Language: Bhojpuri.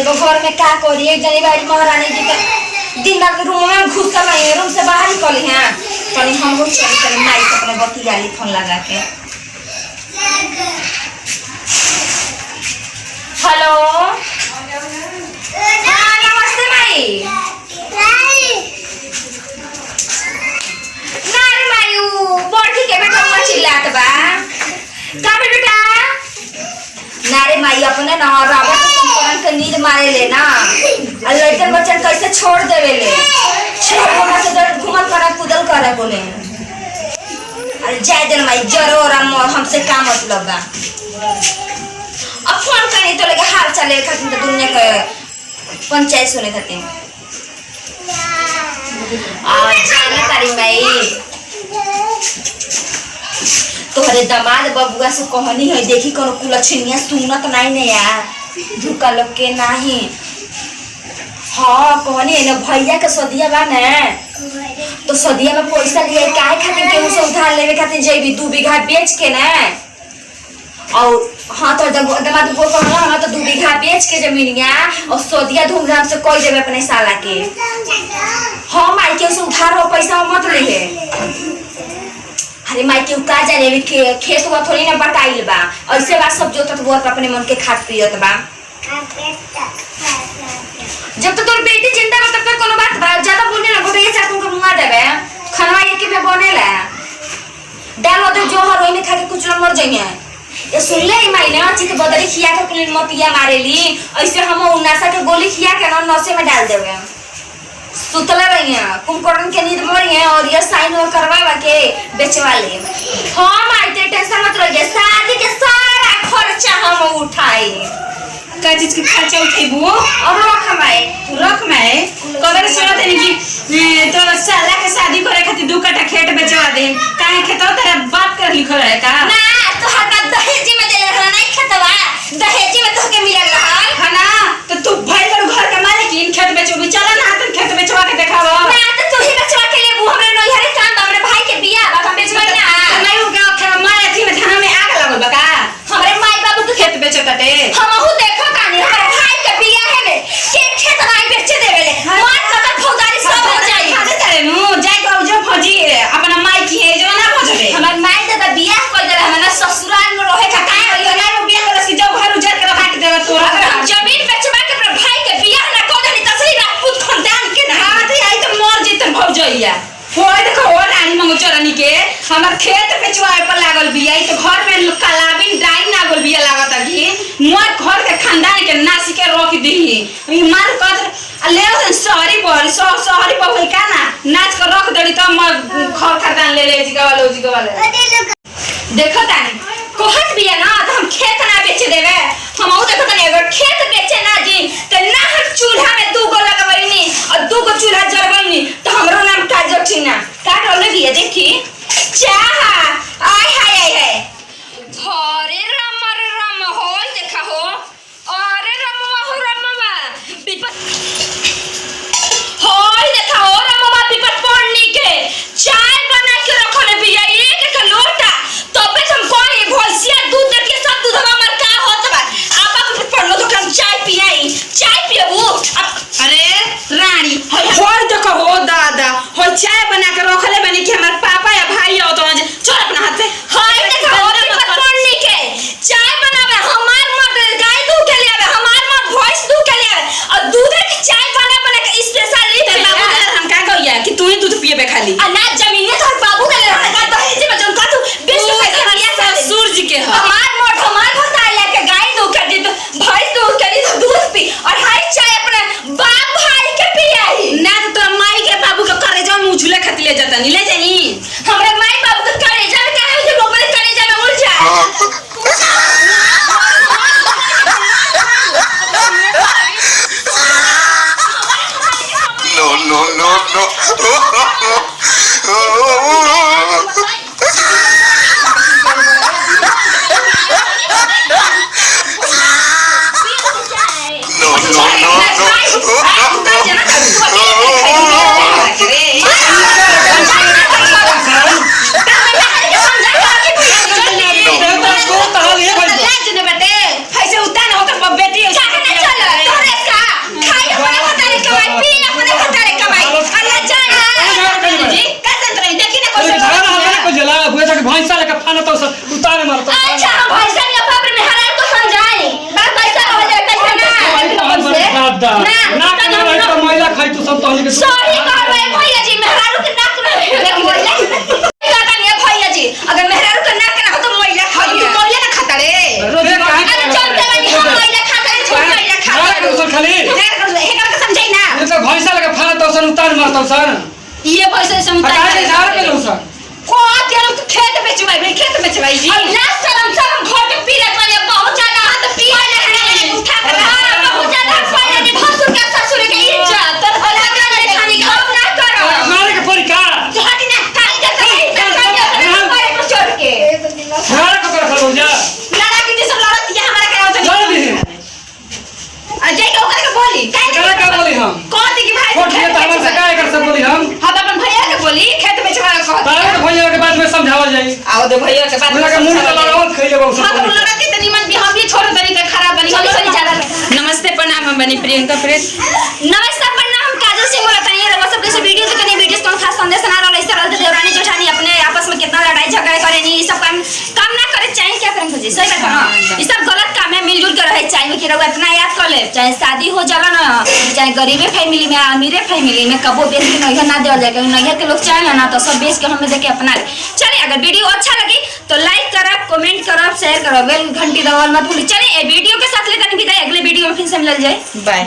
एगो घर में का करी एक जनी बाड़ी महारानी जी के दिन रात रूम में घुसल नहीं रूम से बाहर निकली हैं तनी हम लोग चली माई के अपने बत्ती गाली फोन लगा के। हेलो हाँ नमस्ते माई। ना रे माई बड़ी के बेटा मत चिल्लात बा का बेटा ना रे माई अपने ना रावण कुंभकर्ण के नींद मारे ले ना और लड़कन बच्चन कैसे छोड़ देवे ले छोड़ से दर घुमल करा कूदल करा बोले अरे जाय दे माई जरूर हमसे का मतलब बा। अब फोन करनी तो लगे हाल चले खातिर तो दुनिया के पंचायत सुने खातिर और जाने तारी माई तोहरे दामाद बबुआ से कहनी है देखी कोनो कुलछनिया सुनत नहीं ने यार धुका लोग के नहीं। हाँ कहनी है ना भैया के सदिया बा ने तो सदिया में पैसा लिए काहे खातिर केहू से उधार लेवे खातिर जइबी 2 बीघा बेच के ना और हाँ तो दामाद को कहना हाँ तो 2 बीघा बेच के जमीनिया और सदिया धूमधाम से कोई देवे अपने साला के। हाँ माई के उसे उधार हो पैसा मत ले अरे माई के का जाने खेत हुआ थोड़ी ना बटाइल बा ऐसे बात सब जोतत बोत अपने मन के खात पियत बा। जब तो तोर बेटी जिंदा बा तब तक कोनो बात बा ज्यादा बोलने लगो तो ये चाकू को मुआ देबे खाना एक में बनेला डालो तो जो हर ओइ में खा के कुछ लोग मर जाइए। ये सुन ले माई ने चित बदरी खिया के कुल मतिया मारेली ऐसे हम उनासा के गोली खिया के नसे में डाल देबे सुतला रही है कुंभकर्ण के नींद मरी है और ये साइन वो करवावा के बेचवा ले। हां माई टेंशन मत रहिए शादी के सारा खर्चा हम उठाई का चीज के खर्चा उठेबो और रख माई कबर सुनत है कि तो साला के शादी करे खातिर 2 कट्ठा खेत बेचवा दे काहे खेतवा तेरा बाप कर लिखल है का ना तो हटा दहेज में दे रहा नहीं खेतवा दहेज में तो के मिलल रहा है ना तो तू भाई कर घर के मालिक खेत बेचो चला ना तो खेत बेचवा के देखावा ना तो तू ही बेचवा के ले हमरे नैहरे काम हमरे भाई के बियाह बा हम बेचवा ना नहीं हो गया माय अथी में थाना में आग लागल बा का हमरे माई बाबू के खेत बेचताटे हमहु देखो कानी हमरे भाई के बियाह है में के खेत नहीं बेचे देवे ले मार कतल फौदारी सब हो जाई खाते तारे नु जाय को जो फौजी अपना माई की है जो ना भजबे हमर माई दादा बियाह कर दे हमरा ससुराल में रहे का काहे यो ना में बियाह कर सी जो घर उजर के काट देवे तोरा जमीन बेचवा के अपने भाई के बियाह ना कर देनी तसली राजपूत खानदान के ना हां तो आई तो मर जइतन भौजइया होय देखो ओ रानी मंगो चरनी के हमर खेत बेचवाए पर लागल बिया ई तो घर में कलाबिन डाइन लागल बिया लागत कि मोर घर के खानदान के नासी के रोक दी ई मार कत ले शहरी पर शहरी पर होई का ना नाच के रख देली तो घर खानदान ले जी का वाले देखो तानी कोहत बिया ना तो हम खेत ना बेच देवे हम ओ देखो तानी अगर खेत बेचे ना जी त ना हम चूल्हा में 2 गो लगवैनी और 2 गो चूल्हा जरवैनी तो हमरो नाम काजो ठीना का डोले बिया देखी चाह आय हाय घरे राम हो देखा हो अरे रामवा हो रामवा विपत होय देखा हो रामवा विपत पड़नी के चाय बना के रखले बिया एक लोटा तबे हम कोई भोलसिया दूध दे के सब दूध हमर का होत बा आप पड़लो तो हम चाय पियबू अरे रानी होय देखो हो दादा हो चाय बना के रखले बनी कि हमर पापा या भाई आओ तो चल अपना हाथ से हाय देखो हो पड़नी के चाय बनावे हमार मत गाय दूध के लिए हमार मत भैंस दूध के लिए और दूध के चाय बना के स्पेशली बाबू दे हम का कहिया कि तू ही दूध पिएबे खाली अनाज जमीन तो बाबू दे का दहेज में जन का तू बेच के खरिया सूरज के हमार भता लेके गाय दूध के दी तो भैंस दूध के दी तो दूध पी और हाय चाय अपने बाप भाई के पियाई ना तो तोर माई के बाबू के करेजा में उछले खातिर ले जाता नहीं ले जानी हमरे माई बाबू के करेजा में काहे उछले गोबर करेजा में उड़ जा बेटी दादा ना करना रही तो महिला खाई तू सब तोहनी के सही कह रहे भैया जी मेहरारू के नाक में महिला कहता नहीं भैया जी अगर मेहरारू के नाक ना हो तो महिला खाई तू महिला ना खाता रे रोजे काहे अरे जानते बानी हम महिला खाता है छोड़ महिला खाता है उसन खाली हेकर के समझाई ना ये तो भैंसा लगे फाना तो उसन उतार मारता उसन ये पैसे समझता हटा के झाड़ के उसन को तेरे तो खेत बेचवाई भाई खेत बेचवाई जी ना शर्म घर के पी लेत वाली बहुत ज्यादा हाथ पी ले उठा कर बहुत ज्यादा पहले ने भसुर का ससुर के इज्जत तर भला कर खानी काम ना करो मारे के परी का हट ना काई दे पर छोड़ के झाड़ को कर खलो जा लड़ा के जैसे लड़त ये हमारा क्या होता चल दी अजय के ओकर के बोली करा का बोली हम कौन थी कि भाई छोड़ के तावर से काहे कर सब बोली हम हां अपन भैया के बोली खेत बेचवा कहत तारे तो भैया के बाद में समझावल जाई आओ दे भैया के बात हमरा के मुंह से लगावत खइले बहु हां तो सब लड़ा के तनी मन भी हम भी छोड़ तनी के खराब बनी चली ज्यादा नमस्ते प्रणाम हम बनी प्रियंका प्रेस नमस्कार प्रणाम हम काजल सिंह बोलत हनी रउआ सब के वीडियो से कनी वीडियोस कौन खास संदेश ना रहल इस तरह देवरानी जेठानी अपने आपस में कितना लड़ाई झगड़ा करे नी ई सब काम ना करे चाहिए क्या करें जी सही बात है ई सब गलत काम है मिलजुल के रहे चाहिए कि रउआ इतना याद कर ले चाहे शादी हो जाला ना चाहे गरीबे फैमिली में अमीरे फैमिली में कबो बेच के नहीं ना देवल जाए नहीं के लोग चाहे ना तो सब बेच के हमें देके अपना ले चलिए अगर वीडियो अच्छा लगी तो लाइक करब कमेंट करब शेयर करब बेल घंटी दबावल मत भूलिए चलिए ए वीडियो के साथ लेकर विदाई अगले वीडियो में फिर से मिल जाए बाय।